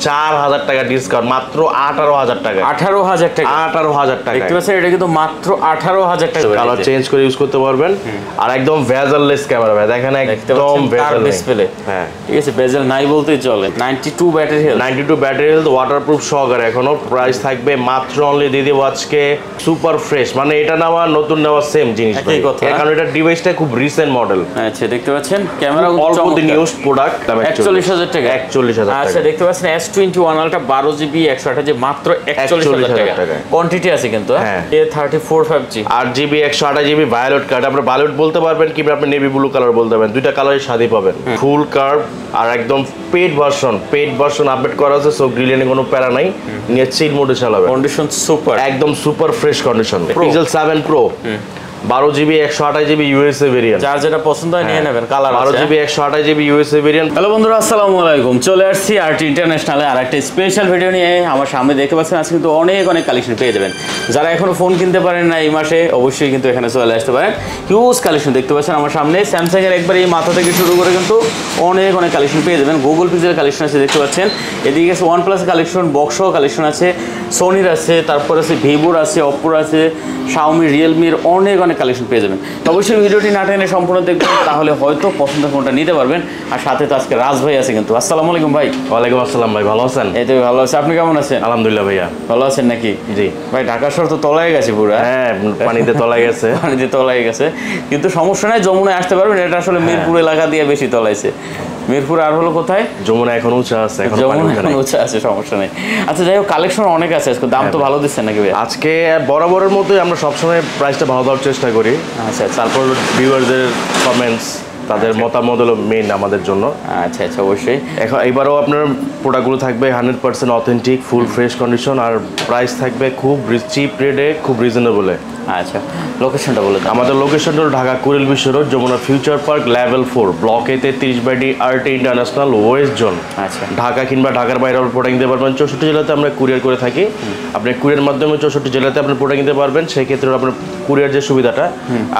4000 টাকা ডিসকাউন্ট, মাত্র 18000 টাকা। 18000 টাকা, 18000 টাকা দেখতে পাচ্ছেন, এটা কিন্তু মাত্র 18000 টাকা। কালার চেঞ্জ করে ইউজ করতে পারবেন। আর একদম ভেজাললেস ক্যামেরা ভাই, দেখেন একদম ভেজাল ডিসপ্লে। হ্যাঁ ঠিক আছে, ভেজাল নাই বলতেই চলে। 92 battery health, 92 battery health, waterproof সহকারে। এখনো প্রাইস থাকবে মাত্র অনলি দিয়ে দেবো আজকে সুপার ফ্রেশ, মানে এটা নেওয়া নতুন নেওয়া সেম জিনিস ভাই, কারণ এটা ডিভাইসটা খুব রিসেন্ট মডেল। আচ্ছা, দেখতে পাচ্ছেন ক্যামেরা অল্প দিন ইউজড প্রোডাক্ট, 41000 টাকা। 41000 টাকা। আচ্ছা, দেখতে পাচ্ছেন S21 আলট্রা 12GB 128 মাত্র 41000 টাকা। কোয়ান্টিটি আছে কিন্তু A34 5G 8GB 128GB violet card. আপনি ভায়োলেট বলতে পারবেন কিংবা আপনি নেভি ব্লু কালার বলতে পারবেন, দুইটা কালারই স্বাদী পাবেন। ফুল কার্ভ আর একদম পেড ভার্সন আপডেট করা আছে, সো গ্রিলিনে কোনো প্যারা নাই, নিয়ে চিল মোডে চালাবেন। কন্ডিশন সুপার, একদম super fresh condition. Pixel 7 Pro 12GB 128GB USA variant, যার যেটা পছন্দ হয় নিয়ে নেবেন। Colour 12GB 128GB USA variant. Hello বন্ধুরা, আসসালামু আলাইকুম। চলে আসছি আরটি ইন্টারন্যাশনালে আর একটা স্পেশাল ভিডিও নিয়ে। আমার সামনে দেখতে পাচ্ছেন আজকে কিন্তু অনেক কালেকশন পেয়ে যাবেন। যারা এখনো ফোন কিনতে পারেন না এই মাসে, অবশ্যই কিন্তু এখানে চলে আসতে পারেন। হিউজ কালেকশন দেখতে পাচ্ছেন আমার সামনে। স্যামসাং এর একবার এই মাথা থেকে শুরু করে কিন্তু অনেক কালেকশন পেয়ে যাবেন। গুগল পিক্সেলের কালেকশন আছে দেখতে পাচ্ছেন। এদিকে আছে OnePlus কালেকশন, বক্সও কালেকশন আছে, সোনির আছে, তারপর আছে ভিভোর আছে, অপ্পোর আছে, শাওমি, রিয়েলমির অনেক কালেকশন পেয়ে যাবেন। তো অবশ্যই ভিডিওটি না টেনে সম্পূর্ণ দেখবেন, তাহলে হয়তো পছন্দের ফোনটা নিতে পারবেন। আর সাথে তো আজকে রাজ ভাই আছে কিন্তু। আসসালামু আলাইকুম ভাই। ওয়ালাইকুম আসসালাম ভাই, ভালো আছেন? এই তো ভালো আছি, আপনি কেমন আছেন? আলহামদুলিল্লাহ ভাইয়া, ভালো আছেন নাকি? জি ভাই, ঢাকা শহর তো তলায় গেছে পুরো। হ্যাঁ, পানিতে তলায় গেছে। পানিতে তলায় গেছে, কিন্তু সমস্যা নাই, যমুনায় আসতে পারবেন। এটা আসলে মিরপুর এলাকা দিয়ে বেশি তলাইছে। মিরপুর আর হলো কোথায়? যমুনা এখন উঁচা আছে, যমুনা এখন উঁচা আছে, সমস্যা নেই। আচ্ছা, যাই হোক, কালেকশন অনেক আছে আজকে। দাম তো ভালো দিচ্ছেন নাকি ভাই? আজকে বরাবরের মতোই আমরা সবসময় প্রাইসটা ভালো দেওয়ার চেষ্টা করি। আচ্ছা, তারপর ভিউয়ারদের কমেন্টস, তাদের মতামত হলো মেইন আমাদের জন্য। আচ্ছা আচ্ছা, অবশ্যই। এখন এবারও আপনার প্রোডাক্টগুলো থাকবে 100% অথেন্টিক, ফুল ফ্রেশ কন্ডিশন, আর প্রাইস থাকবে খুব চিপ রেটে, খুব রিজনেবলে। আচ্ছা, লোকেশনটা বলে দেন। আমাদের লোকেশনটা হলো Dhaka Kuril Bishwa road, Jamuna future park, level 4, block A 33/D, RT international, west zone. আচ্ছা, ঢাকা কিংবা ঢাকার বাইরে প্রোডাক্ট নিতে পারবেন। 64 জেলাতে আমরা কুরিয়ার করে থাকি। আপনি কুরিয়ার মাধ্যমে 64 জেলাতে আপনি প্রোডাক্ট নিতে পারবেন। সেক্ষেত্রে আপনার কুরিয়ার যে সুবিধাটা,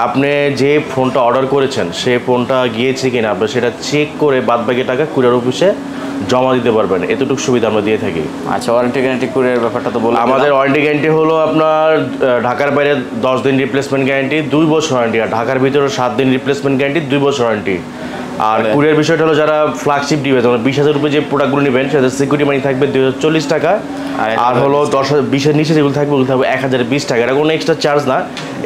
আপনি যে ফোনটা অর্ডার করেছেন সেই ফোনটা গিয়েছে কিনা আপনি সেটা চেক করে বাদবাকি টাকা কুরিয়ার অফিসে জমা দিতে পারবেন। এতটুকু সুবিধা আমরা দিয়ে থাকি। আচ্ছা, ওয়ারেন্টি গ্যারান্টি কুরিয়ার ব্যাপারটা তো বললাম। আমাদের ওয়ারেন্টি গ্যারান্টি হলো আপনার ঢাকার বাইরে 10 দিন রিপ্লেসমেন্ট গ্যারান্টি, 2 বছর ওয়ারেন্টি। আর ঢাকার ভিতরে 7 দিন রিপ্লেসমেন্ট গ্যারান্টি, 2 বছর ওয়ারেন্টি। আর কুরিয়ার বিষয়টা হলো যারা ফ্ল্যাগশিপ ডিভাইস, মানে 20,000 রুপে যে প্রোডাক্টগুলো নেবেন সেটা সিকিউরিটি মানি থাকবে 240 টাকা। আর হলো 20,000 নিচে যেগুলো থাকবে ওগুলো থাকবে 1020 টাকা। এটা কোনো এক্সট্রা চার্জ না,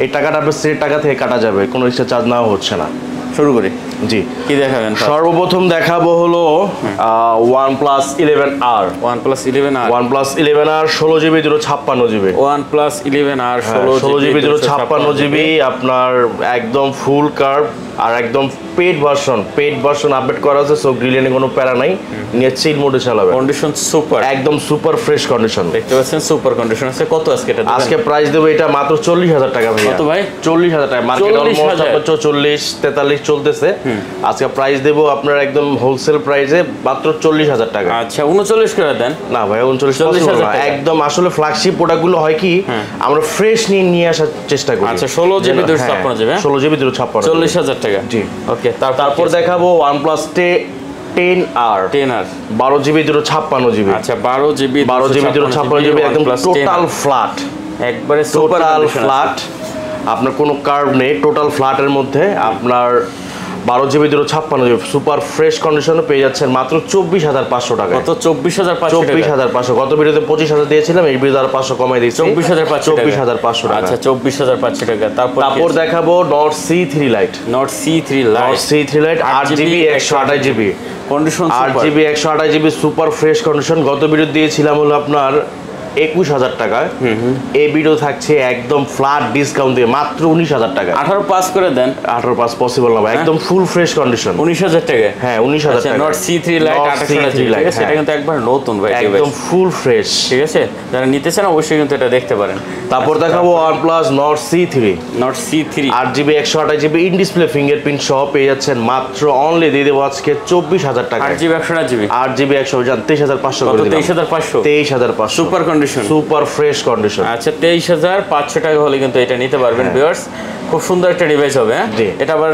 এই টাকাটা আপনার সেট টাকা থেকে কাটা যাবে, কোনো এক্সট্রা চার্জ নেওয়া হচ্ছে না। শুরু করি। জি, কি দেখাবেন? সর্বপ্রথম দেখাবো হলো OnePlus 11R। OnePlus 11R, OnePlus 11R 16GB 256GB। OnePlus 11R 16GB 256GB, আপনার একদম ফুল কার্ভ আর একদম পেড ভার্সন আপডেট করা আছে, সো গ্রিলিনে কোনো প্যারা নাই, নিয়ে চিল মোডে চালাবে। কন্ডিশন সুপার, একদম সুপার ফ্রেশ কন্ডিশন। দেখতে পাচ্ছেন সুপার কন্ডিশন আছে। কত আজকে এটা? আজকে প্রাইস দেবো এটা মাত্র 40,000 টাকা ভাই। কত ভাই? 40,000 টাকা। মার্কেট অলমোস্ট 44-43 চলতেছে। আজকে প্রাইস দেবো আপনার একদম হোলসেল প্রাইসে মাত্র 40,000 টাকা। আচ্ছা, 39 করে দেন। না ভাই, 39 একদম। আসলে ফ্ল্যাগশিপ প্রোডাক্টগুলো হয় কি, আমরা ফ্রেশ নিয়ে আসার চেষ্টা করি। আচ্ছা, 16GB 256GB, 16GB 256, 40,000 টাকা। জি, ওকে। তারপর দেখাবো OnePlus 10R 12GB 256GB। আচ্ছা, 12GB 256GB, একদম টোটাল ফ্ল্যাট, একবারে টোটাল ফ্ল্যাট, আপনার কোনো কার্ভ নেই, টোটাল ফ্ল্যাটের মধ্যে আপনার 12GB 256GB সুপার ফ্রেশ কন্ডিশনে পেয়ে যাচ্ছেন মাত্র 24,500 টাকা। কত? 24,500। 24,500। গত ভিডিওতে 25,000 দিয়েছিলাম, এই ভিডিওতে 500 কমাই দিয়েছি, 24,500 টাকা। আচ্ছা, 24,500 টাকা। তারপর দেখাবো Nord C3 Lite। Nord C3 Lite 8GB 128GB condition, 8GB 128GB super fresh condition. গত ভিডিও দিয়েছিলাম হলো আপনার 21,000 টাকা। এই ভিডিও থাকছে একদম ফ্ল্যাট ডিসকাউন্ট দিয়ে মাত্র 19,000 টাকা। 18 করে দেন। 18 পসিবল না ভাই, একদম ফুল ফ্রেশ কন্ডিশন। 19,000 টাকা। হ্যাঁ, 19,000 টাকা। Nord C3 Lite 28GB, সেটা কিন্তু একবার নতুন ভাই, একদম ফুল ফ্রেশ। ঠিক আছে, যারা নিতে চান অবশ্যই কিন্তু এটা দেখতে পারেন। তারপর দেখাবো OnePlus Nord C3 8GB 128GB in display fingerprint সহ পেয়ে যাচ্ছেন মাত্র অনলি দিয়ে দেবো আজকে 24,000 টাকা। 8GB 128GB 8GB 100 23,500 করে দিলাম। 23,500 super condition, super fresh condition. আচ্ছা, 23,500 টাকা হলে কিন্তু এটা নিতে পারবেন ভিউয়ার্স। খুব সুন্দর একটা ডিভাইস হবে। হ্যাঁ জি। এটা আবার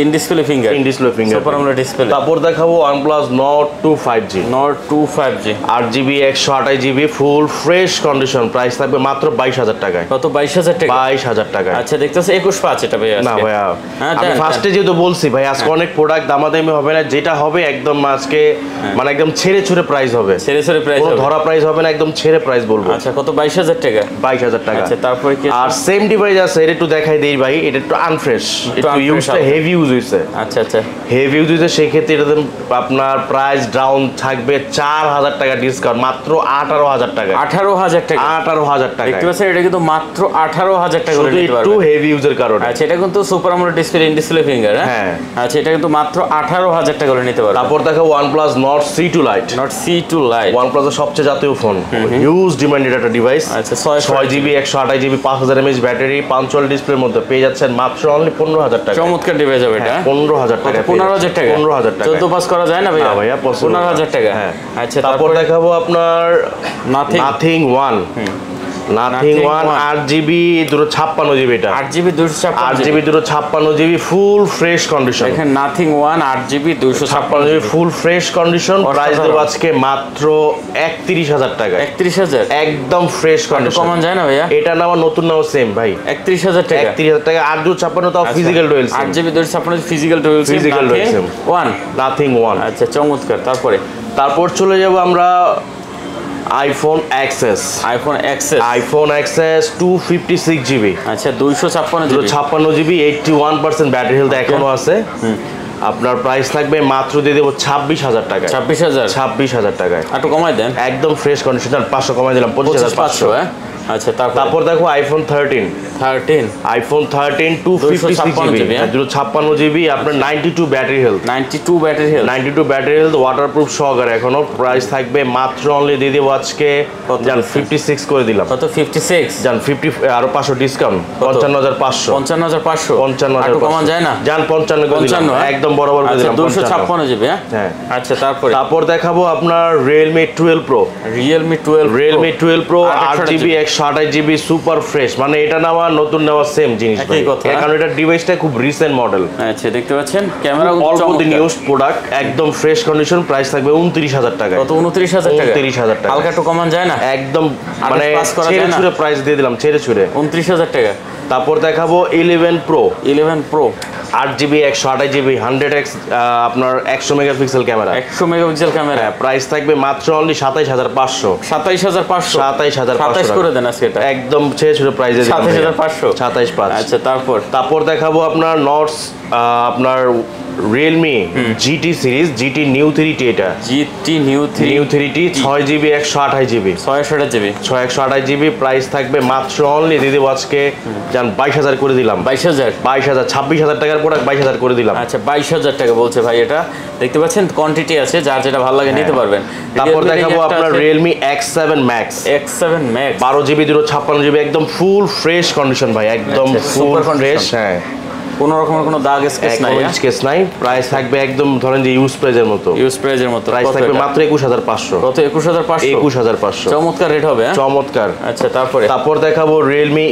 in display finger, in display finger super AMOLED display. তারপর দেখাবো OnePlus Nord 2 5G, Nord 2 5G, 8GB 128GB full fresh condition, price থাকবে মাত্র 22,000 টাকায়। কত? 22,000 টাকা। 22,000 টাকায়। আচ্ছা দেখতেছে 21.5 এটা ভাই না আজকে। ভাইয়া, হ্যাঁ, আমি দেন, ফার্স্টে যেহেতু বলছি ভাই আজকে অনেক প্রোডাক্ট দামাদামি হবে না, যেটা হবে একদম আজকে মানে একদম ছেড়ে ছুড়ে প্রাইস হবে, ছেড়ে ছেড়ে প্রাইস কোনো হবে। ধরা প্রাইস হবে না, একদম ছেড়ে প্রাইস বলবো। আচ্ছা কত? 22,000 টাকা। 22,000 টাকা। আচ্ছা তারপরে কি? আর সেম ডিভাইস আছে, এটা একটু দেখাই দেই ভাই, এটা একটু আনফ্রেশ, একটু unfresh ইউজটা হবে। হেভি ইউজ হইছে, আচ্ছা আচ্ছা হেভি ইউজ হইছে, সেই ক্ষেত্রে এটাতে আপনার প্রাইস ডাউন থাকবে 4,000 টাকা ডিসকাউন্ট, মাত্র 18,000 টাকা। 18,000 টাকা। 18,000 টাকা দেখতে পাচ্ছেন এটা কিন্তু মাত্র 18,000 টাকা করে শুধু নিতে একটু পারবেন। হেভি ইউজের কারণে। আচ্ছা এটা কিন্তু super AMOLED display, in display finger. হ্যাঁ। আচ্ছা এটা কিন্তু মাত্র 18,000 টাকা করে নিতে পারবেন। তারপর দেখো OnePlus Nord C2 Lite, Nord C2 Lite, OnePlus এর সবচেয়ে জাতীয় ফোন, হিউজ ডিমান্ডেড একটা ডিভাইস। আচ্ছা 6GB 128GB 5000 mAh battery, punctual ডিসপ্লের মধ্যে পেয়ে যাচ্ছেন মাত্র অনলি 15,000 টাকা। চমৎকার ডিভাইস হবে এটা। 15,000 টাকা। 15,000 টাকা। 15,000 টাকা। 14 পাস করা যায় না ভাই? না ভাইয়া, possible না। 15,000 টাকা। হ্যাঁ। আচ্ছা তারপর দেখাবো আপনার Nothing Nothing One, Nothing Nothing One One। 8GB 256GB, এটা 8GB 256 8GB 256GB ফুল ফ্রেশ কন্ডিশন। দেখেন Nothing One 8GB 256 56GB ফুল ফ্রেশ কন্ডিশন, প্রাইস অসাধারণ। দেবো আজকে মাত্র 31,000 টাকা। 31,000 একদম ফ্রেশ কন্ডিশন। কমান যায় না ভাইয়া? এটা নাম নতুন নাম সেম ভাই, 31,000 টাকা। 31,000 টাকা। 856 তাও ফিজিক্যাল ডুয়েল সিম, 8GB 256 physical dual SIM, Physical dual SIM। One. Nothing One। আচ্ছা চমৎকার। তারপর চলে যাব আমরা iPhone XS, iPhone XS 256GB, আচ্ছা 256 256GB 81% ব্যাটারি হেলথ এখনো আছে। আপনার প্রাইস থাকবে মাত্র দিয়ে দেবো 26,000 টাকায়। 26,000 26,000 টাটায় একটু কমাই দেন। একদম ফ্রেশ কন্ডিশন, 500 কমাই দিলাম, 25,500। 25,500। হ্যাঁ আচ্ছা তারপর দেখো আইফোন 13, 13 আইফোন 13 256GB, 256GB, আপনার 92 battery health, 92 battery health, 92 battery health, waterproof সহকারে এখনো। প্রাইস থাকবে মাত্র অনলি দিয়ে দেবো আজকে জান 56 করে দিলাম। কত? 56 জান 50 আরো 500 ডিসকাউন্ট, 55,500। 55,500 55,500 একটু কমান যায় না? জান 55 করে দিলাম, 55, হ্যাঁ? একদম বরাবর করে আচ্ছা দিলাম 256GB। হ্যাঁ। আচ্ছা তারপর দেখাবো আপনার Realme 12 Pro, Realme 12 Realme 12 Pro 8GB 8GB 128GB super fresh, মানে এটা নেওয়া নতুন নেওয়া সেম জিনিস একই ভাই, কথা। কারণ এটা ডিভাইসটা খুব রিসেন্ট মডেল, আচ্ছা দেখতে পাচ্ছেন ক্যামেরা অল্প দিন ইউজ প্রোডাক্ট, একদম ফ্রেশ কন্ডিশন, প্রাইস থাকবে 29,000 টাকা। কত? 29,000 টাকা। 29,000 টাকা। হালকা একটু কমান যায় না? একদম মানে পাস করা ছেড়ে যায় না? ছুড়ে প্রাইস দিয়ে দিলাম, ছেড়ে ছুড়ে। 29,000 টাকা। তারপর দেখাবো 11 Pro, 11 Pro 8GB 128GB 100x আপনার 100 megapixel camera, 100 megapixel camera, price থাকবে মাত্র অনলি 27,500। 27,500 27,500 করে দেন আজকে এটা। একদম ছেড়ে ছুড়ে প্রাইসে 27,500 27,500। আচ্ছা তারপর দেখাবো আপনার নটস আপনার Realme GT series, GT New 3T, এটা GT New 3 New 3T 6GB 128GB, 628GB, 628GB, price থাকবে মাত্র অনলি দিদি আজকে জান 22,000 করে দিলাম। 22,000 26,000 টাকার প্রোডাক্ট 22,000 করে দিলাম। আচ্ছা 22,000 টাকা বলছে ভাই। এটা দেখতে পাচ্ছেন কোয়ান্টিটি আছে, যার যেটা ভালো লাগে নিতে পারবেন। তারপর দেখাবো আপনার Realme X7 Max, X7 Max 12GB 256GB, একদম ফুল ফ্রেশ কন্ডিশন ভাই, একদম আচ্ছা, ফুল super condition। ফ্রেশ। হ্যাঁ, কোনো রকমের কোনো দাগ স্কেচ নাই, কোনো স্কেচ নাই। প্রাইস থাকবে একদম ধরেন যে ইউজ প্রাইজের মতো, ইউজ প্রাইজের মতো। প্রাইস থাকবে মাত্র 21,500। কত? 21,500 21,500 চমৎকার রেট হবে। হ্যাঁ চমৎকার। আচ্ছা তারপর দেখাবো Realme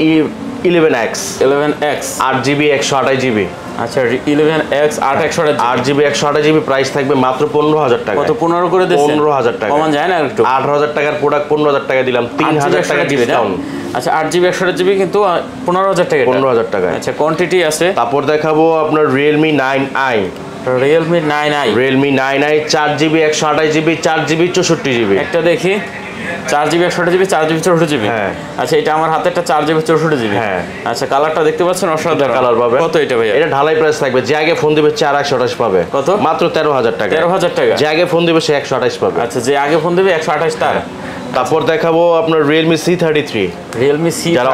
E11X, 11X 8GB 128GB, আচ্ছা 11X 8/128GB, 8GB 128GB, price থাকবে মাত্র 15,000 টাকা। কত? 15 করে দিচ্ছেন? 15,000 টাকা। কমান যায় না একটু? 8,000 টাকার প্রোডাক্ট 15,000 টাকা দিলাম, 3,000 টাকা ডিসকাউন্ট। আচ্ছা 8GB 128GB কিন্তু 15,000 টাকা। 15,000 টাকা। আচ্ছা কোয়ান্টিটি আছে। তারপর দেখাবো আপনার Realme 9i, Realme 9i, Realme 9i 4GB 128GB, 4GB 64GB, একটা দেখি। 4GB 128GB, 4GB 64GB। হ্যাঁ। আচ্ছা এটা আমার হাতে একটা 4GB 64GB। হ্যাঁ। আচ্ছা কালারটা দেখতে পাচ্ছেন, অসাধারণ কালার পাবে। কত এটা ভাইয়া? এটা ঢালাই প্রাইস থাকবে, যে আগে ফোন দিবে 4,128 পাবে। কত? মাত্র 13,000 টাকা। 13,000 টাকা। যে আগে ফোন দিবে সে 128 পাবে। আচ্ছা যে আগে ফোন দেবে 128 তার। তারপর দেখাবো আপনার Realme C33, Realme C33 যারা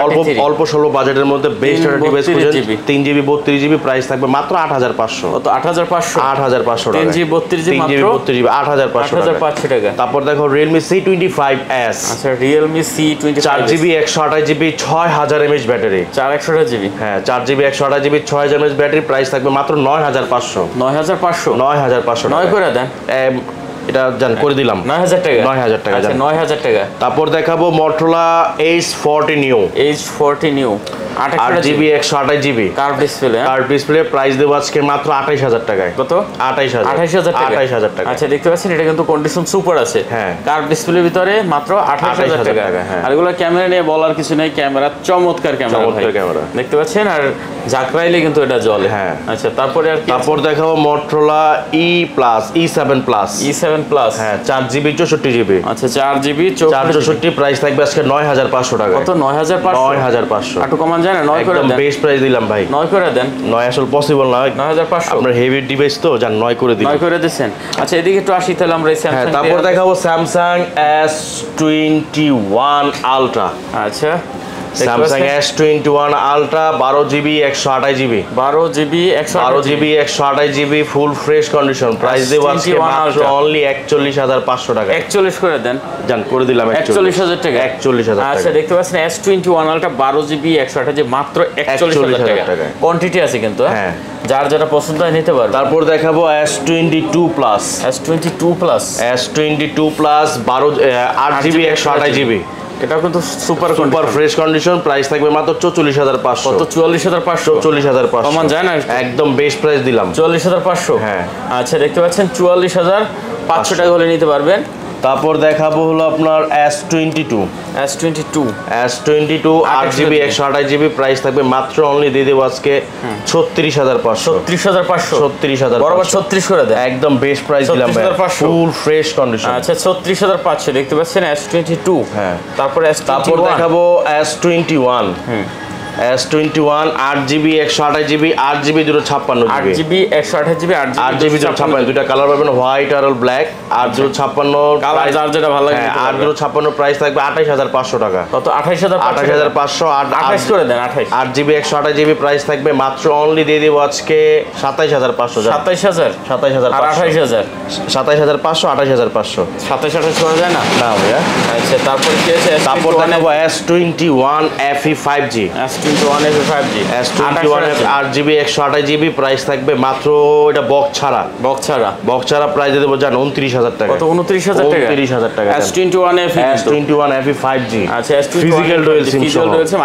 অল্প স্বল্প বাজেটের মধ্যে বেস্ট একটা ডিভাইস খুঁজেন, 3GB 32GB, প্রাইস থাকবে মাত্র 8,500। কত? 8,500 8,500 টাকা। 3GB 32GB মাত্র 32GB 8,500 টাকা। 8,500 টাকা। তারপর দেখো Realme C25s, আচ্ছা Realme C25 4GB 128GB 6,000 mAh battery, 4/128GB, হ্যাঁ 4GB 128GB 6,000 mAh battery, price থাকবে মাত্র 9,500। 9,500 9,500 9 করে দেন। এটা জান করে দিলাম 9000 টাকা 9000 টাকা আচ্ছা 9000 টাকা তারপর দেখাবো Motorola H40 Neo H40 Neo 8GB 128GB curve display curve display price দেব আজকে মাত্র 28000 টাকায় কত 28000 টাকা 28000 টাকা আচ্ছা দেখতে পাচ্ছেন এটা কিন্তু কন্ডিশন সুপার আছে হ্যাঁ কার্ভ ডিসপ্লের ভিতরে মাত্র 28000 টাকা আর এগুলো ক্যামেরা নিয়ে বলার কিছু নেই ক্যামেরা চমৎকার ক্যামেরা দেখতে পাচ্ছেন আর ঝাঁকড়াইলে কিন্তু এটা জ্বলে হ্যাঁ আচ্ছা তারপরে আর তারপর দেখাবো Motorola E7 Plus হ্যাঁ 4GB 64GB আচ্ছা 4GB 464 প্রাইস থাকবে আজকে 9500 টাকা কত 9500 একটু কমান যায় না 9 করে দেন বেস্ট প্রাইস দিলাম ভাই 9 করে দেন 9 আসলে পসিবল না 9500 আপনার হেভি ডিভাইস তো জান 9 করে দিন 9 করে দিবেন আচ্ছা এদিকে একটু আসি তাহলে আমরা স্যামসাং তারপর দেখাবো Samsung S21 Ultra আচ্ছা Samsung S21 Ultra 12GB 128GB 12GB 128GB full fresh condition price দেব আজকে মাত্র অনলি 41500 টাকা 41 করে দেন জান করে দিলাম 41000 টাকা 41000 টাকা আচ্ছা দেখতে পাচ্ছেন S21 Ultra 12GB 128GB মাত্র 41000 টাকা কোয়ান্টিটি আছে কিন্তু হ্যাঁ যার যেটা পছন্দ হয় নিতে পারবে তারপর দেখাবো S22 Plus S22 Plus 8GB 128GB এটা কিন্তু সুপার ফ্রেশ কন্ডিশন প্রাইস থাকবে মাত্র 44500 কত 44500 কমান যায় না একদম বেস্ট প্রাইস দিলাম 44500 হ্যাঁ আচ্ছা দেখতে পাচ্ছেন 44500 টাকা হলে নিতে পারবেন তারপর দেখাবো হলো আপনার S22 8GB 128GB প্রাইস থাকবে মাত্র অনলি দিয়ে দেবো আজকে 36500 বরাবর 36 করে দেন একদম বেস্ট প্রাইস দিলাম ফুল ফ্রেশ কন্ডিশন আচ্ছা 36500 দেখতে পাচ্ছেন S22 হ্যাঁ তারপর দেখাবো S21 S21 8GB 128GB 8GB 256GB 8GB 256 দুইটা কালার পাবেন হোয়াইট আর ব্ল্যাক 856 কালার যার যেটা ভালো লাগে 856 প্রাইস থাকবে 28500 টাকা কত 28500 28 করে দেন 8GB 128GB প্রাইস থাকবে মাত্র অনলি দিয়ে দেব আজকে 27500 28500 27 করা যায় না ভাইয়া আচ্ছা তারপর কি আছে তারপর দেখাবো S21 FE 5G S21 FE 5G S21 8GB 128GB price থাকবে মাত্র এটা বক্স ছাড়া প্রাইস দেবো জান 29000 টাকা কত 29000 টাকা S21 FE 5G আচ্ছা S21 ফিজিক্যাল ডুয়াল সিম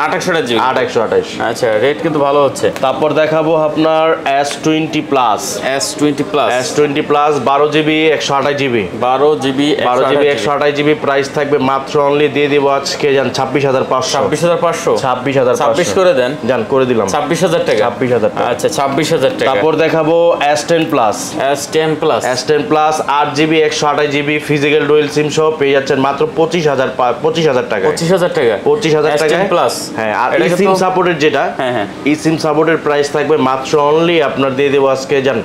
828 আচ্ছা রেট কিন্তু ভালো হচ্ছে তারপর দেখাবো আপনার S20 Plus 12GB 128GB 12GB 128GB price থাকবে মাত্র অনলি দিয়ে দেব আজকে জান 26500 করে দেন জান করে দিলাম 26000 টাকা আচ্ছা 26000 টাকা তারপর দেখাবো S10 Plus 8GB 128GB physical dual SIM সহ পেয়ে যাচ্ছেন মাত্র 25000 টাকা 25000 টাকা প্লাস হ্যাঁ আর এই সিম সাপোর্টের যেটা এই সিম সাপোর্টের প্রাইস থাকবে মাত্র অনলি আপনার দিয়ে দেব আজকে জান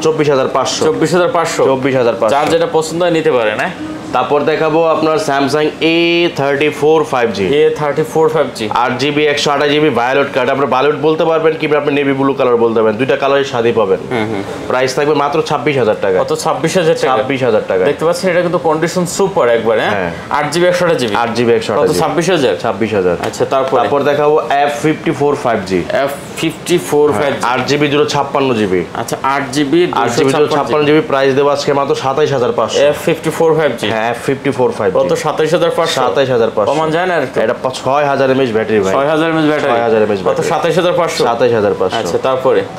24500 যার যেটা পছন্দ হয় নিতে পারেন হ্যাঁ তারপর দেখাবো আপনার Samsung A34 5G 8GB 128GB violet colour আপনারা ভায়োলেট বলতে পারবেন কিংবা আপনি নেভি ব্লু কালার বলতে পারবেন দুইটা কালারের সাথে পাবেন প্রাইস থাকবে মাত্র 26000 টাকা কত 26000 টাকা দেখতে পাচ্ছেন এটা কিন্তু কন্ডিশন সুপার একবার হ্যাঁ 8GB 128GB কত 26000 আচ্ছা তারপর দেখাবো F54 5G 8GB 256GB আচ্ছা 8GB 256GB প্রাইস দেব আজকে মাত্র 27500 F54 5G F54 5G কত 27500 কমান যায় না এটা 6000 mAh ব্যাটারি ভাই 6000 mAh ব্যাটারি কত 27500 আচ্ছা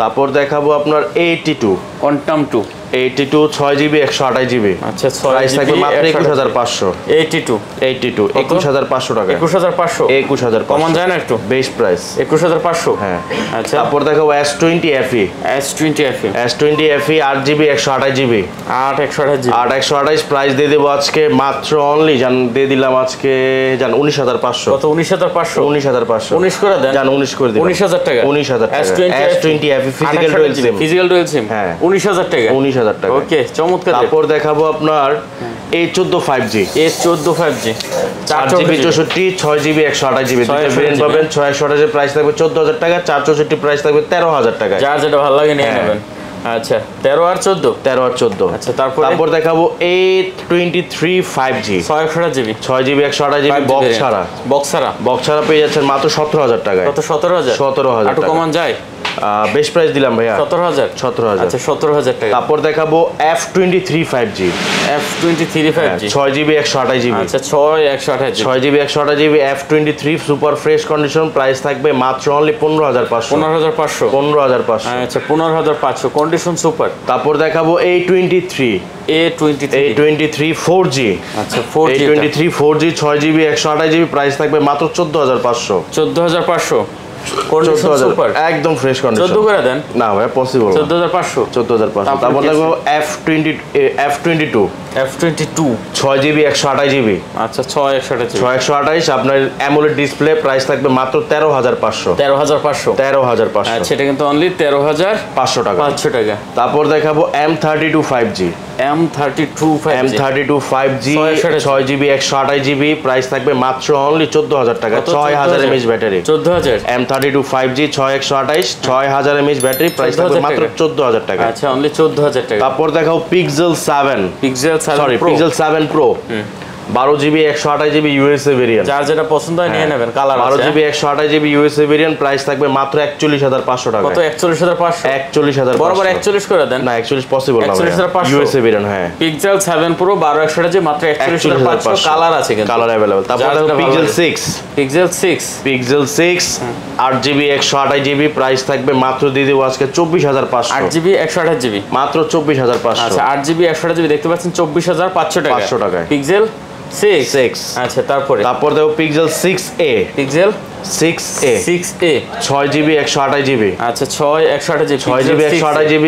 তারপর দেখাবো আপনার 82 কোয়ান্টাম 2 82 6GB 128GB আচ্ছা প্রাইস থাকবে মাত্র 21500 82 21500 টাকা 21500 কমান যায় না একটু বেস্ট প্রাইস 21500 হ্যাঁ আচ্ছা তারপর দেখাবো S20 FE 8GB 128GB 128 price দিয়ে দেবো আজকে মাত্র অনলি জান দিয়ে দিলাম আজকে জান 19500 কত 19500 19 করে দেন জান 19 করে দিন 19000 টাকা S20 FE physical dual SIM হ্যাঁ 19000 টাকা ওকে চমৎকার তারপর দেখাবো আপনার A14 5G 4GB 64 6GB 128GB দুটো ভেরিয়েন্ট পাবেন 628 প্রাইস থাকবে 14000 টাকা 464 প্রাইস থাকবে 13000 টাকা যার যেটা ভালো লাগে নিয়ে নেবেন আচ্ছা 13 আর 14 আচ্ছা তারপর দেখাবো A23 5G 6GB 128GB box ছাড়া পেয়ে যাচ্ছেন মাত্র 17000 টাকায় কত 17000 টাকা একটু কমান যায় বেস্ট প্রাইস দিলাম ভাইয়া 17,000 17,000। আচ্ছা 17,000 টাকা। তারপর দেখাবো F23 5G, F23 5G 6GB 128GB। আচ্ছা 6/128 6GB 128GB F23 super fresh condition, price থাকবে মাত্র অনলি 15,500। 15,500 15,500। আচ্ছা 15,500 কন্ডিশন সুপার। তারপর দেখাবো A23 A23 4G। আচ্ছা 4G A23 4G 6GB 128GB, price থাকবে মাত্র 14,500। 14,500 কন্ডিশন 14,000 সুপার। একদম ফ্রেশ কন্ডিশন। 14 করে দেন। না ভাই পসিবল না। 14,500 14,500। তারপর দেখো F22 F22 6GB 128GB। আচ্ছা 6/128 628 আপনার অ্যামোলেড ডিসপ্লে, প্রাইস থাকবে মাত্র 13,500। 13,500 13,500। আচ্ছা এটা কিন্তু অনলি 13,500 টাকা। টাকা। তারপর দেখাবো M32 5G। M32 5G 6GB 128GB, price থাকবে মাত্র অনলি 14,000 টাকা। 6,000 mAh battery. 14,000 M32 5G 6128 6,000 mAh battery, price থাকবে মাত্র 14,000 টাকা। আচ্ছা অনলি 14,000 টাকা। তারপর দেখাও Pixel 7 Pixel 7 Pro 12GB 128GB USA variant. যার যেটা পছন্দ হয় নিয়ে নেবেন। কালার আছে 12GB 128GB USA variant, price থাকবে মাত্র 41,500 টাকা। কত 41,500 41,500 বরাবর 41 করে দেন। না 41 পসিবল না 41,500 USA ভেরিয়েন্ট। হ্যাঁ Pixel 7 Pro 12/128 মাত্র 41,500 কালার আছে কিন্তু। Colour available. তারপর যার দেখো যেটা Pixel ভালো 6 Pixel 6 8GB 128GB, প্রাইস থাকবে মাত্র দিয়ে দেবো আজকে 24,500। 8GB 128GB মাত্র 24,500। আচ্ছা 8GB 128GB দেখতে পাচ্ছেন 24,500 টাকা। 500 টাকায়। Pixel 6 আচ্ছা তারপর দেখো Pixel 6a Pixel 6a 6GB 128GB। আচ্ছা 6/128GB 6GB 128GB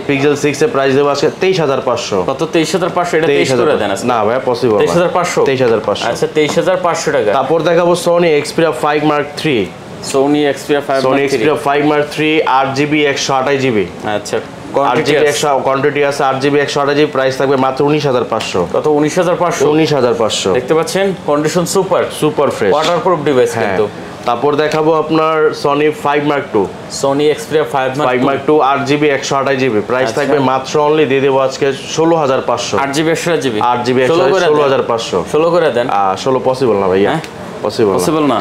Pixel 6 এর প্রাইস দেবো আজকে 23,500। কত 23,500 এটা 23 করে দেন আজকে। না ভাই পসিবল না। 23,500 23,500। আচ্ছা 23,500 টাকা। তারপর দেখাবো Sony Xperia 5 Mark III Sony Xperia 5 Sony Xperia 5 Mark III 8GB 128GB। আচ্ছা 8GB কোয়ান্টিটি আছে 8GB 128GB, প্রাইস থাকবে মাত্র 19,500। কত 19,500 19,500। দেখতে পাচ্ছেন condition super fresh waterproof device কিন্তু। তারপর দেখাবো আপনার Sony 5 Mark II Sony Xperia 5 Mark II 8GB 128GB, price থাকবে মাত্র অনলি দিয়ে দেবো আজকে 16,500। 8GB 128GB 8GB 16,500। 16 করে দেন। 16 পসিবল না ভাইয়া, পসিবল না।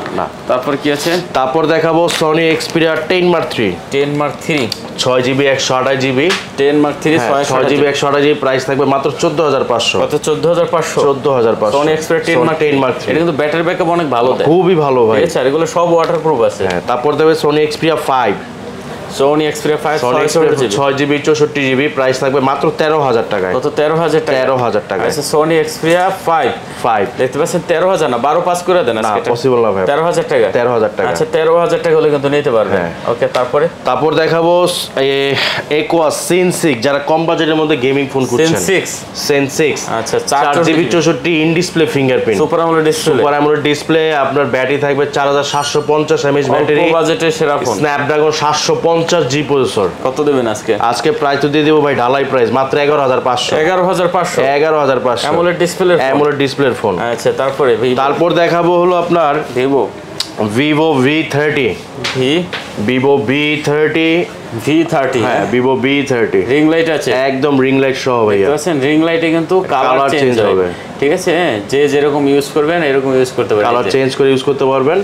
তারপর কি আছে? তারপর দেখাবো Sony Xperia 10 Mark III 6GB 128GB 10 Mark III 6GB 128GB, price থাকবে মাত্র 14,500। কত 14,500 14,500। Sony Xperia 10 Mark III এটা কিন্তু ব্যাটারি ব্যাকআপ অনেক ভালো দেয়, খুবই ভালো ভাই। ঠিক আছে, আর এগুলো সব ওয়াটারপ্রুফ আছে। তারপর দেবে Sony Xperia 5 6GB 64GB, price থাকবে মাত্র 13,000 টাকায়। কত 13,000 টাকা? 13,000 টাকায়। আচ্ছা Sony Xperia 5 দেখতে পাচ্ছেন 13,000 না 12,500 করে দেন আজকে। না পসিবল না ভাই। 13,000 টাকা। 13,000 টাকা। আচ্ছা 13,000 টাকা হলে কিন্তু নিতে পারবেন। ওকে তারপর দেখাবো Aqua Sin 6 যারা কম বাজেটের মধ্যে গেমিং ফোন খুঁজছেন। Sin 6 আচ্ছা 4GB 64 in display fingerprint super AMOLED display. আপনার ব্যাটারি থাকবে 4,750 mAh ব্যাটারি, অল্প বাজেটের সেরা ফোন, স্ন্যাপড্রাগন 750G প্রসেসর। কত দেবেন আজকে? আজকে প্রাইস তো দিয়ে দেবো ভাই ঢালাই প্রাইস মাত্র 11,500। 11,500 অ্যামোলেড ডিসপ্লের ফোন। আচ্ছা তারপর দেখাবো হলো আপনার Vivo V30 হ্যাঁ Vivo V30 রিং লাইট আছে, একদম রিং লাইট সহ ভাইয়া। দেখছেন রিং লাইটে কিন্তু কালার চেঞ্জ হবে, ঠিক আছে, যে যেরকম ইউজ করবেন এরকম ইউজ করতে পারবেন, কালার চেঞ্জ করে ইউজ করতে পারবেন।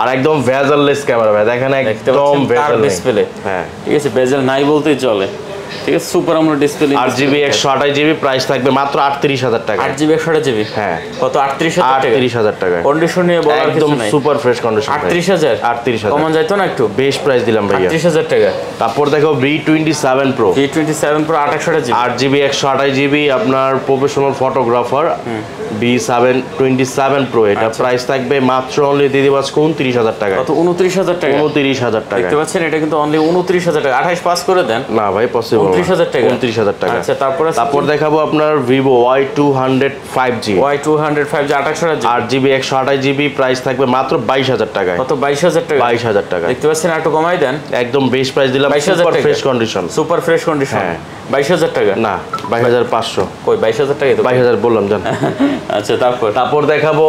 আর একদম ভেজাললেস ক্যামেরা ভাই, দেখেন একদম ভেজাল ডিসপ্লে। হ্যাঁ ঠিক আছে, ভেজাল নাই বলতেই চলে, ঠিক আছে। Super AMOLED display 8GB 128GB, price থাকবে মাত্র 38,000 টাকা। 8GB 128GB হ্যাঁ কত 38,000 টাকা। কন্ডিশন নিয়ে বলার কিছু নাই, সুপার ফ্রেশ কন্ডিশন। 38,000 কমন যাইতো না একটু, বেস্ট প্রাইস দিলাম ভাইয়া 38,000 টাকা। তারপর দেখো V27 Pro 28GB 8GB 128GB, আপনার প্রফেশনাল ফটোগ্রাফার V27 Pro, এটা প্রাইস থাকবে মাত্র অনলি দিদি বাস 29,000 টাকা। কত 29,000 টাকা? 29,000 টাকা দেখতে পাচ্ছেন, এটা কিন্তু অনলি 29,000 টাকা। 28 পাস করে দেন। না ভাই পসিবল 29,000 টাকা। 29,000 টাকা। আচ্ছা তারপর দেখাবো আপনার Vivo Y200 5G 8GB 128GB, price থাকবে মাত্র 22,000 টাকায়। কত 22,000 টাকা? 22,000 টাকা। দেখতে পাচ্ছেন, একটু কমাই দেন। একদম বেস্ট প্রাইস দিলাম, 22,000 সুপার টাকা। Fresh condition. Super fresh condition. হ্যাঁ 22,000 টাকা না 22,500। কই 22,000 টাকা তো 22,000 বললাম জান। আচ্ছা তারপর দেখাবো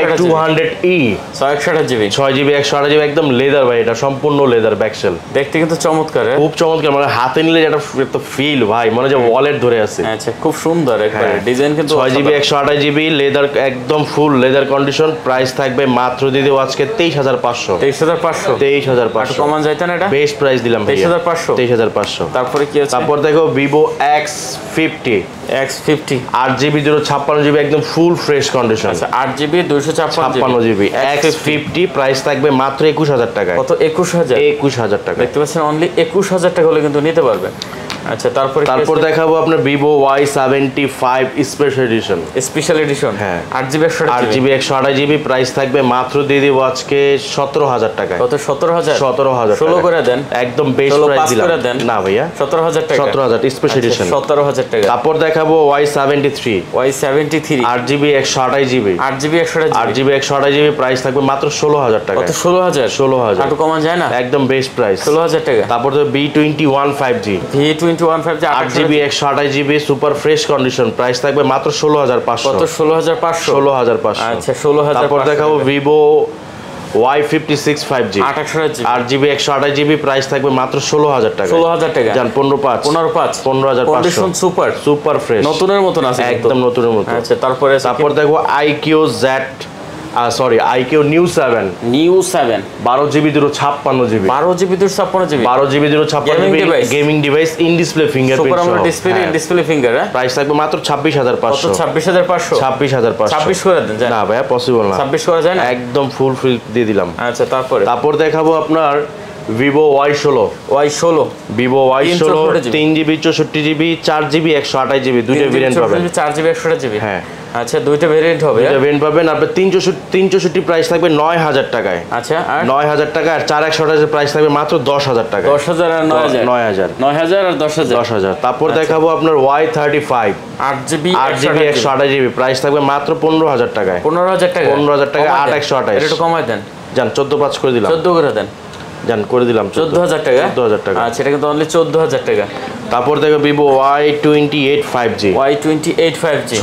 Y200E 6GB 6GB 128GB, একদম লেদার ভাই, এটা সম্পূর্ণ লেদার ব্যাকসেল, দেখতে কিন্তু চমৎকার, খুব চমৎকার চমৎকার, মানে হাতে নিলে যেটা একটা ফিল ভাই, মনে যে ওয়ালেট ধরে আছে। আচ্ছা খুব সুন্দর একবারে ডিজাইন, কিন্তু 6GB 128GB লেদার, একদম ফুল লেদার কন্ডিশন। প্রাইস থাকবে মাত্র দিয়ে দেবো আজকে 23,500। 23,500। 23,500 কমান যাইতে না এটা? বেস্ট প্রাইস দিলাম ভাই, 23,500। 23,500। তারপরে কি আছে? তারপর দেখো Vivo X50 X50 8GB 256GB একদম ফুল ফ্রেশ কন্ডিশন। আচ্ছা 8GB 256GB X50 প্রাইস থাকবে মাত্র 21,000 টাকায়। কত? 21,000। 21,000 টাকা। দেখতে পাচ্ছেন অনলি 21,000 টাকা হলে কিন্তু নিতে পারবেন। আচ্ছা তারপর দেখাবো আপনার Vivo Y75 special edition. Special edition, হ্যাঁ 8GB 8GB 128GB প্রাইস থাকবে মাত্র দিয়ে দিব আজকে 17,000 টাকায়। কত? 17,000। 17,000 16 করে দেন, একদম বেস্ট প্রাইস দিলাম। না ভাইয়া 17,000 টাকা। 17,000 স্পেশাল এডিশন 17,000 টাকা। তারপর দেখাবো Y73 8GB 128GB 8GB 128GB 8GB 128GB price থাকবে মাত্র 16,000 টাকা। কত? 16,000। 16,000 একটু কমান যায় না? একদম বেস্ট প্রাইস 16,000 টাকা। তারপর তো B21 5G 8GB 128GB super fresh condition price থাকবে মাত্র 16,500। কত? 16,500। 16,500। আচ্ছা 16,500। তারপর দেখাবো Vivo Y56 5G 8GB 128GB price থাকবে মাত্র 16,000 টাকা। 16,000 টাকা। জান 15,500 কন্ডিশন সুপার সুপার ফ্রেশ নতুনের মতন আছে, একদম নতুনের মতো। আচ্ছা তারপর দেখো IQ new 7 12GB 256GB 12GB 256GB 12GB 256GB gaming device in display fingerprint super AMOLED display finger. Price থাকবে মাত্র 26,500। 26,500। 26,500 করে দেন। না ভাইয়া পসিবল না, 26 করা যায় না, একদম ফুল দিয়ে দিলাম। আচ্ছা তারপর দেখাবো আপনার Vivo Y16 Vivo Y16 3GB 64GB 4GB 128GB দুটো ভেরিয়েন্ট পাবেন। 4GB 128GB হ্যাঁ আচ্ছা দুইটা ভেরিয়েন্ট হবে। দুটো ভেরিয়েন্ট পাবেন। আপনার 364 প্রাইস থাকবে 9,000 টাকায়। আচ্ছা আর 9,000 টাকা। আর 4128 প্রাইস থাকবে মাত্র 10,000 টাকা। 10,000 আর 9,000 9,000 আর 10,000। তারপর দেখাবো আপনার Y35 8GB 128GB প্রাইস থাকবে মাত্র 15,000 টাকায়। 15,000 টাকা 15,000 টাকা 8 128 একটু কমাই দেন। জান 14,500 করে দিলাম। 14 করে দেন। জান করে দিলাম 14,000 টাকা। 14,000 টাকা। আচ্ছা এটা কিন্তু অনলি 14,000 টাকা। তারপর দেখো Vivo Y28 5G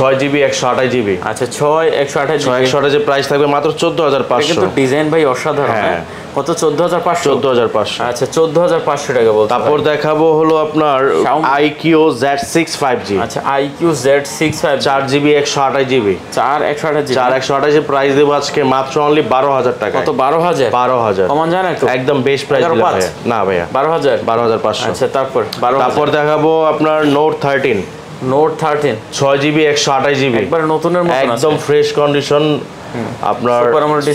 6GB 128GB আচ্ছা 128GB প্রাইস থাকবে মাত্র 14,500। কিন্তু ডিজাইন ভাই অসাধারণ। হ্যাঁ কত? 14,500। 14,500 আচ্ছা 14,500 টাকা বলতে। তারপর দেখাবো হলো আপনার IQ Z6 5G আচ্ছা IQ Z6 5G 4GB 128GB 128GB price দেবো আজকে মাত্র অনলি 12,000 টাকা। কত? 12,000 কমান যায় না একটু? একদম বেস্ট প্রাইস দিলাম ভাইয়া। না ভাইয়া 12,500। আচ্ছা তারপর দেখাবো আপনার নোট 13 6GB 128GB একবার নতুনের মতো একদম ফ্রেশ কন্ডিশন। আপনার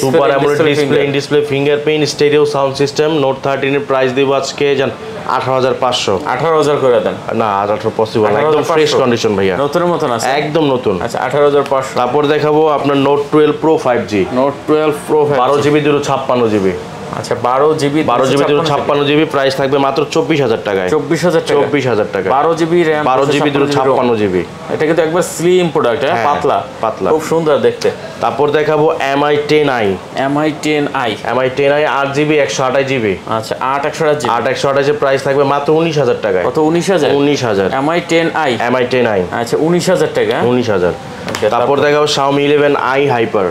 super AMOLED display in display fingerprint stereo sound system note 13 এর প্রাইস দেব আজকে জান 18,500। 18,000 করে দেন। না 18 পসিবল না, একদম ফ্রেশ কন্ডিশন ভাইয়া নতুনের মতন আছে একদম নতুন। আচ্ছা 18,500। তারপর দেখাবো আপনার note 12 Pro 5G 12GB 256GB আচ্ছা 12GB 256GB প্রাইস থাকবে মাত্র 24,000 টাকায়। 24,000 টাকা 12GB RAM 12GB 256GB এটা কিন্তু একবার স্লিম প্রোডাক্ট, হ্যাঁ পাতলা খুব সুন্দর দেখতে। তারপর দেখাবো MI 10i 8GB 128GB আচ্ছা 8 128GB প্রাইস থাকবে মাত্র 19,000 টাকায়। কত? 19,000 MI 10i আচ্ছা 19,000 টাকা 19,000। তারপর দেখাবো Xiaomi 11i Hyper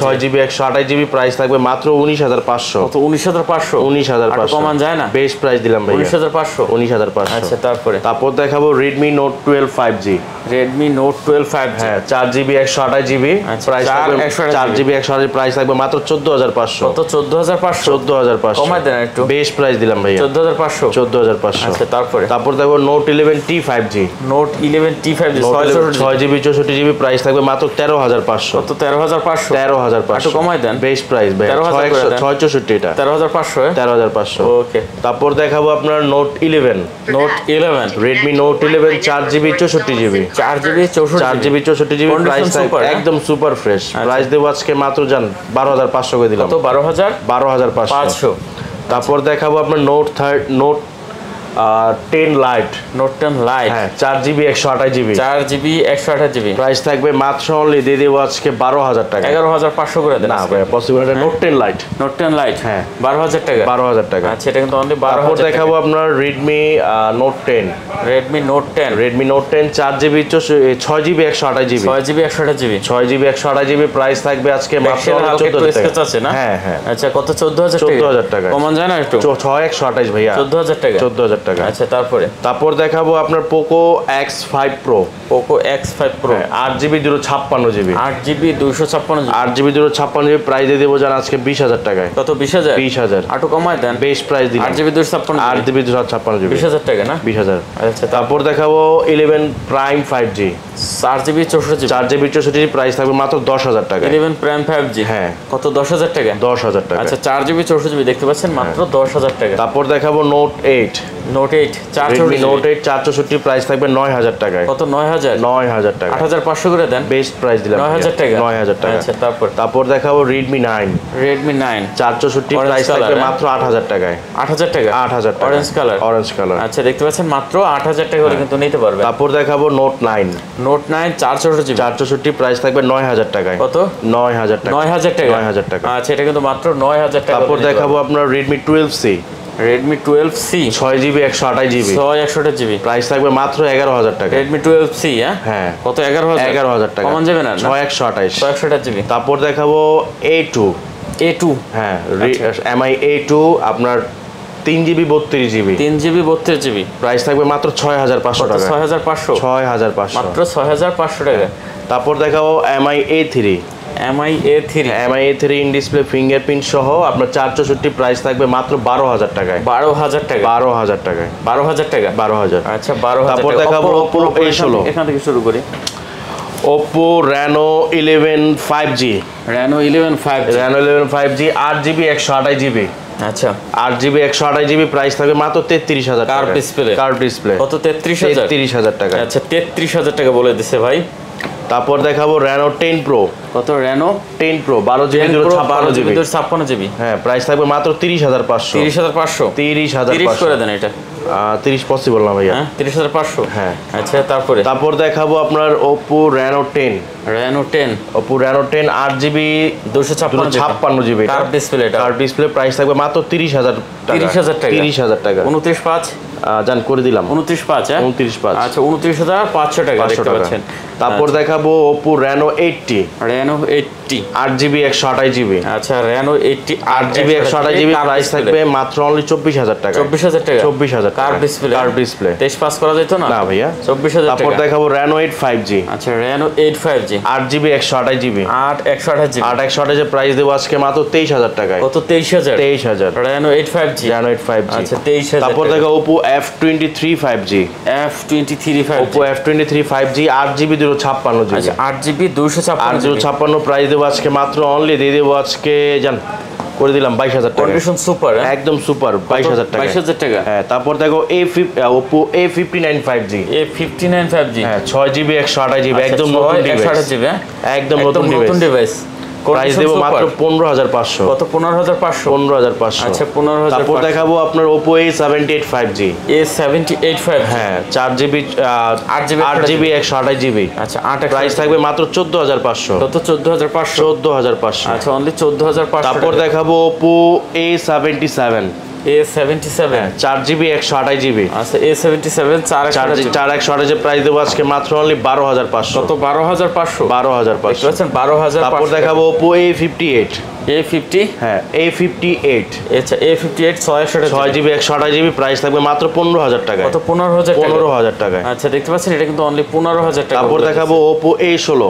6GB 128GB price থাকবে মাত্র 19,500। কত? 19,500 কমান যায় না? বেস্ট প্রাইস দিলাম ভাই 19,500। আচ্ছা তারপর দেখাবো Redmi Note 12 5G হ্যাঁ 4GB 128GB প্রাইস থাকবে 4GB 128GB প্রাইস থাকবে মাত্র 14,500। কত? 14,500 কমাই দেন একটু। বেস্ট প্রাইস দিলাম ভাই 14,500। আচ্ছা তারপর দেখো Note 11T 5G 6GB 64GB price থাকবে মাত্র 13,500। কত? 13,500 কমাই দেন বেস্ট প্রাইস ভাই 664 এটা 13,500 ওকে। তারপর দেখাবো আপনার Note 11 Redmi Note 11 4GB 64GB 4GB 64GB price একদম সুপার ফ্রেশ প্রাইস দেবো আজকে মাত্র জান 12,500 করে দিলাম। 12,500। তারপর দেখাবো আপনার Note 10 লাইট, নোট 10 লাইট, হ্যাঁ 4GB 128GB, 4GB 128GB, price থাকবে মাত্র অনলি দিয়ে দেবো আজকে 12,000 টাকা। 11,500 করে দেন। না ভাই পসিবল, এটা নোট 10 লাইট, নোট 10 লাইট, হ্যাঁ 12,000 টাকা, 12,000 টাকা। আচ্ছা এটা কিন্তু অনলি তারপর 12,000 টাকা। দেখাবো আপনার Redmi note 10, Redmi note 10, Redmi note 10 4GB 6GB 128GB, 6GB 128GB, 6GB 128GB, price থাকবে আজকে মাত্র হালকা একটু 14,000 স্কেচ টাকা। আছে না? হ্যাঁ হ্যাঁ, আচ্ছা কত? 14,000 টাকা, 14,000 টাকা কমান যায় না একটু? 6 128 ভাইয়া, 14,000 টাকা, 14,000 টাকা। আচ্ছা তারপর দেখাবো আপনার Poco X5 Pro, Poco X5 Pro, 8GB 256GB, 8GB 256GB, 8GB 256GB, price দিয়ে দেবো জান আজকে 20,000 টাকায়। কত? 20,000, 20,000 আটু কমায় দেন, বেস্ট প্রাইস দিলাম। 8GB 256GB, 8GB 256GB, 20,000 টাকা না? 20,000। আচ্ছা তারপর দেখাবো 11 prime 5G, 4GB 64GB, 4GB 64GB, price থাকবে মাত্র 10,000 টাকা। 11 প্রাইম 5G, হ্যাঁ কত? 10,000 টাকা, 10,000 টাকা। আচ্ছা 4GB 64GB দেখতে পাচ্ছেন মাত্র 10,000 টাকা। তারপর দেখাবো note 8, note 8 Redmi 4GB, note 8 464, price থাকবে 9,000 টাকায়। কত? 9,000, 9,000 টাকা, 8,500 করে দেন, বেস্ট প্রাইস দিলাম 9,000 টাকা, 9,000 টাকা। আচ্ছা তারপর দেখাবো রেডমি 9 রেডমি 9 464, Orange প্রাইস থাকবে color, মাত্র 8,000 টাকায়। 8,000 টাকা, 8,000 টাকা, অরেঞ্জ কালার, অরেঞ্জ কালার। আচ্ছা দেখতে পাচ্ছেন মাত্র 8,000 টাকা করে কিন্তু নিতে পারবে। তারপর দেখাবো নোট 9 নোট 9 464GB, 464, প্রাইস থাকবে 9,000 টাকায়। কত? 9,000 টাকা, 9,000 টাকা, 9,000 টাকা। আচ্ছা এটা কিন্তু মাত্র 9,000 টাকা। তারপর দেখাবো আপনার Redmi 12C, Redmi 12C 6GB 128GB, 128GB, price থাকবে মাত্র 11,000 টাকা। রেডমি 12C হ্যাঁ কত? 11,000 টাকা, কমান যাবে না? 6 128। 128GB। তারপর দেখাবো A2, A2, হ্যাঁ MI A2 আপনার 3GB 32GB, 3GB 32GB, price থাকবে মাত্র 6,500 টাকা। 6,500, 6,500 মাত্র 6,500 টাকা। তারপর দেখাবো MI A3, MI A3, MI A3 in display fingerprint সহ আপনার 464, প্রাইস থাকবে মাত্র 12,000 টাকায়। 12,000 টাকা, 12,000 টাকায়, 12,000 টাকা, 12,000। আচ্ছা 12,000 তারপর টাকা। দেখাবো Oppo A16, এখান থেকে শুরু করি। Oppo Reno 11 5G, Reno 11 5G, Reno 11 5G 8GB 128GB, আচ্ছা 8GB 128GB, প্রাইস থাকবে মাত্র 33,000 টাকা। কার্ভ ডিসপ্লে, কার্ভ ডিসপ্লে, কত? 33,000, 33,000 টাকা। আচ্ছা 33,000 টাকা বলে দিছে ভাই। তারপর দেখাবো Reno 10 Pro, কত? Reno 10 Pro 12GB 256GB, 256GB, হ্যাঁ প্রাইস থাকবে মাত্র 30,500। 30,500, 30 করে 30,500, দেন এটা। 30 পসিবল না ভাইয়া। হ্যাঁ 30,500, হ্যাঁ। আচ্ছা তারপর দেখাবো আপনার Oppo Reno 10, Reno 10 Oppo Reno 10 8GB 256GB, curve display, এটা কার্ভ ডিসপ্লে, প্রাইস থাকবে মাত্র 30,000 টাকা। 30,000 টাকা, 30,000 টাকা, 29,500, জান করে দিলাম 29,500, হ্যাঁ 29,500। আচ্ছা 29,500 টাকা 500 দেখতে টাকা। পাচ্ছেন। তারপর দেখাবো Oppo Reno 80, Reno 80, 8GB 128GB, আচ্ছা Reno 80 8GB 128GB, প্রাইস থাকবে মাত্র অনলি 24,000 টাকা। 24,000 টাকা, 24,000 কার্ভ ডিসপ্লে, কার্ভ ডিসপ্লে। 23 করা যেত না? না ভাইয়া। 24,000 তারপর টাকা। দেখাবো Reno 8 5G, আচ্ছা Reno 8 5G, 8GB 128GB, 128GB, 128GB, price দেবো আজকে মাত্র 23,000 টাকায়। কত? 23,000, 23,000, Reno 8 5G, Reno 8 5G। আচ্ছা 23,000 তারপর টাকা। দেখো Oppo F23 5G, F23 5G, Oppo F23 5G 8GB 256GB, আচ্ছা 8GB 256GB, 256, প্রাইস দেবো আজকে মাত্র অনলি দিয়ে দেবো আজকে জান করে দিলাম 22,000 টাকা। কন্ডিশন সুপার, একদম সুপার, 22,000 টাকা। 22,000 টাকা। হ্যাঁ তারপর দেখো Oppo A59 5G, A59 5G, হ্যাঁ 6GB 128GB, একদম আচ্ছা, নতুন ডিভাইস, 128GB, হ্যাঁ? একদম নতুন ডিভাইস। প্রাইস দেবো মাত্র 15,500। কত? 15,500, 15,500। আচ্ছা 15,500। তারপর দেখাবো আপনার Oppo A78 5G, A78 5G, হ্যাঁ 4GB 8GB 128GB, আচ্ছা 8 প্রাইস থাকবে মাত্র 14,500। কত? 14,500, 14,500। আচ্ছা অনলি 14,500। তারপর দেখাবো Oppo A77, A77, 4GB 128GB, আচ্ছা A77 4 প্রাইস দেবো আজকে মাত্র অনলি 12,500। কত? 12,500, 12,500। দেখছেন 12,500। তারপর দেখাবো Oppo A58, A50, হ্যাঁ A58, আচ্ছা A58 628, 6GB 128GB, প্রাইস থাকবে মাত্র 15,000 টাকায়। কত? 15,000 টাকা, 15,000 টাকায়। আচ্ছা দেখতে পাচ্ছেন এটা কিন্তু অনলি 15,000 টাকা। তারপর দেখাবো Oppo A16,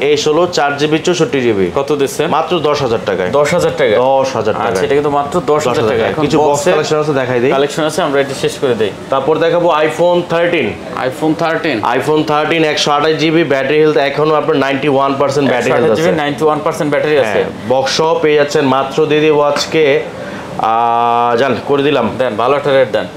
A16 4GB 64GB, কত দিচ্ছেন? মাত্র 10,000 টাকায়। 10,000 টাকা, 10,000 টাকা। আচ্ছা এটা কিন্তু মাত্র 10,000 টাকা। এখন কিছু বক্স কালেকশন আছে দেখাই দেই। কালেকশন আছে, আমরা এটা শেষ করে দেই। তারপর দেখাবো iPhone 13, iPhone 13, iPhone 13 128GB, battery health এখনো আপনার 91% ব্যাটারি হেলথ আছে। 91% ব্যাটারি আছে। বক্স সহ পেয়ে যাচ্ছেন মাত্র দিয়ে দেবো আজকে জান করে দিলাম দেন ভালো একটা রেট দেন।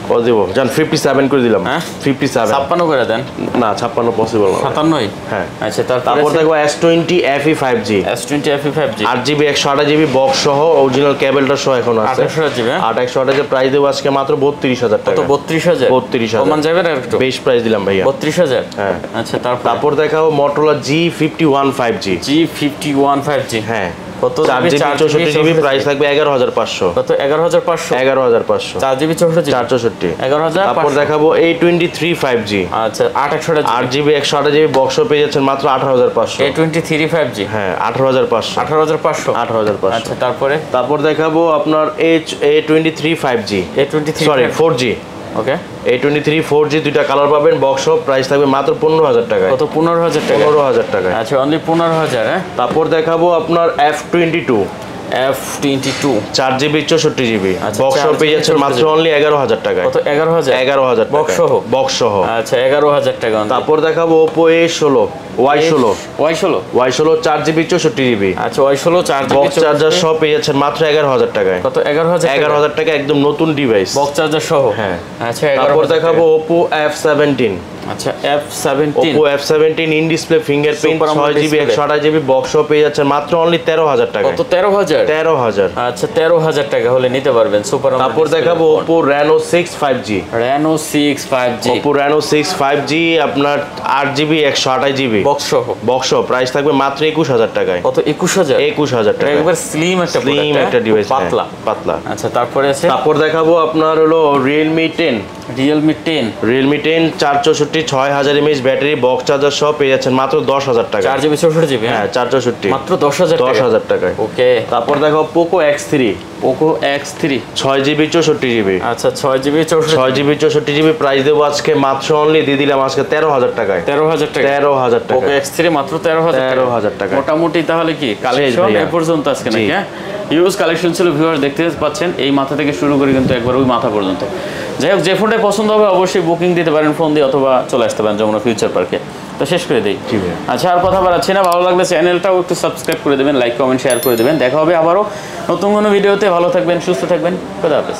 কত দেব জান 57 করে দিলাম। হ্যাঁ 57 56 করে দেন। না 56 পসিবল না। 57? হ্যাঁ। আচ্ছা তারপর দেখো S20 FE 5G, S20 FE 5G 8GB 128GB box সহ অরিজিনাল কেবলটা সহ এখন আছে। 28GB 128GB প্রাইস দেব আজকে মাত্র 32000 টাকা। কত 32000? 32000 কমান যাবে না একটু? বেশ প্রাইস দিলাম ভাইয়া। 32000? হ্যাঁ। আচ্ছা তারপর দেখাও Motorola G51 5G। G51 5G হ্যাঁ কত 4GB 64GB প্রাইস থাকবে 11500। কত 11500? 11500 4GB 64GB 464। 11500। তারপর দেখাবো A23 5G। আচ্ছা 828GB 8GB 128GB বক্স পেয়ে যাচ্ছেন মাত্র 18500। A23 5G হ্যাঁ 18500। 18500 18500। আচ্ছা তারপর দেখাবো আপনার A23 5G, A23 sorry 4G। ওকে A23 4G দুইটা কালার পাবেন, বক্স প্রাইস থাকবে মাত্র 15000 টাকায়। কত 15000 টাকা? 15000 টাকায়। আচ্ছা অনলি 15000। হ্যাঁ তারপর দেখাবো আপনার F22 F22 4GB 64GB আচ্ছা, বক্স 4GB পেয়ে যাচ্ছেন মাত্র অনলি 11000 টাকায়। কত 11000? 11000 বক্স সহ? বক্স সহ। আচ্ছা 11000 টাকা only। তারপর দেখাবো Oppo A16 Y16 Y16 4GB 64GB আচ্ছা Y16 4GB বক্স চার্জার সহ পেয়ে যাচ্ছেন মাত্র 11000 টাকায়। কত 11000? 11000 টাকা একদম নতুন ডিভাইস। বক্স চার্জার সহ? হ্যাঁ। আচ্ছা তারপর দেখাবো Oppo F17। আচ্ছা F17 Oppo F17 in display fingerprint Super AMOLED 6GB display। 128GB box সহ পেয়ে যাচ্ছেন মাত্র অনলি 13000 টাকা। কত 13000? 13000। আচ্ছা 13000 টাকা হলে নিতে পারবেন সুপার AMOLED তারপর display দেখাবো phone। Oppo Reno 6 5G। Reno 6 5G Oppo Reno 6 5G আপনার 8GB 128GB বক্স সহ? বক্স সহ প্রাইস থাকবে মাত্র 21000 টাকায়। কত 21000? 21000 টাকা। একবার স্লিম একটা স্লিম product, একটা হ্যাঁ? ডিভাইস, পাতলা। পাতলা। আচ্ছা তারপরে আছে তারপর দেখাবো আপনার হলো Realme 10 Realme 10 Realme 10 464 6000 mAh battery box charger সহ পেয়ে যাচ্ছেন মাত্র 10000 টাকা। 4GB 64GB হ্যাঁ 464 মাত্র 10000 টাকা। 10000 টাকায়। ওকে তারপর দেখো Poco X3 Poco X3 6GB 64GB আচ্ছা 6GB 64 6GB 64GB প্রাইস দেবো আজকে মাত্র অনলি দিয়ে দিলাম আজকে 13000 টাকায়। 13000 টাকা 13000 টাকা। Poco X3 মাত্র 13000 টাকা। মোটামুটি তাহলে কি কালেকশন ভাইয়া। এই পর্যন্ত আজকে নাকি? জি। হ্যাঁ হিউজ কালেকশন ছিল ভিউয়ার, দেখতে পাচ্ছেন এই মাথা থেকে শুরু করে কিন্তু একবার ওই মাথা পর্যন্ত। যাই হোক যে ফোনটা পছন্দ হবে অবশ্যই বুকিং দিতে পারেন ফোন দিয়ে, অথবা চলে আসতে পারেন যমুনা ফিউচার পার্কে। তো শেষ করে দিই। জি ভাইয়া। আচ্ছা আর কথা বাড়াচ্ছি না, ভালো লাগলে চ্যানেলটাও একটু সাবস্ক্রাইব করে দেবেন, লাইক কমেন্ট শেয়ার করে দেবেন। দেখা হবে আবারও নতুন কোনো ভিডিওতে। ভালো থাকবেন, সুস্থ থাকবেন, খোদা হাফেজ।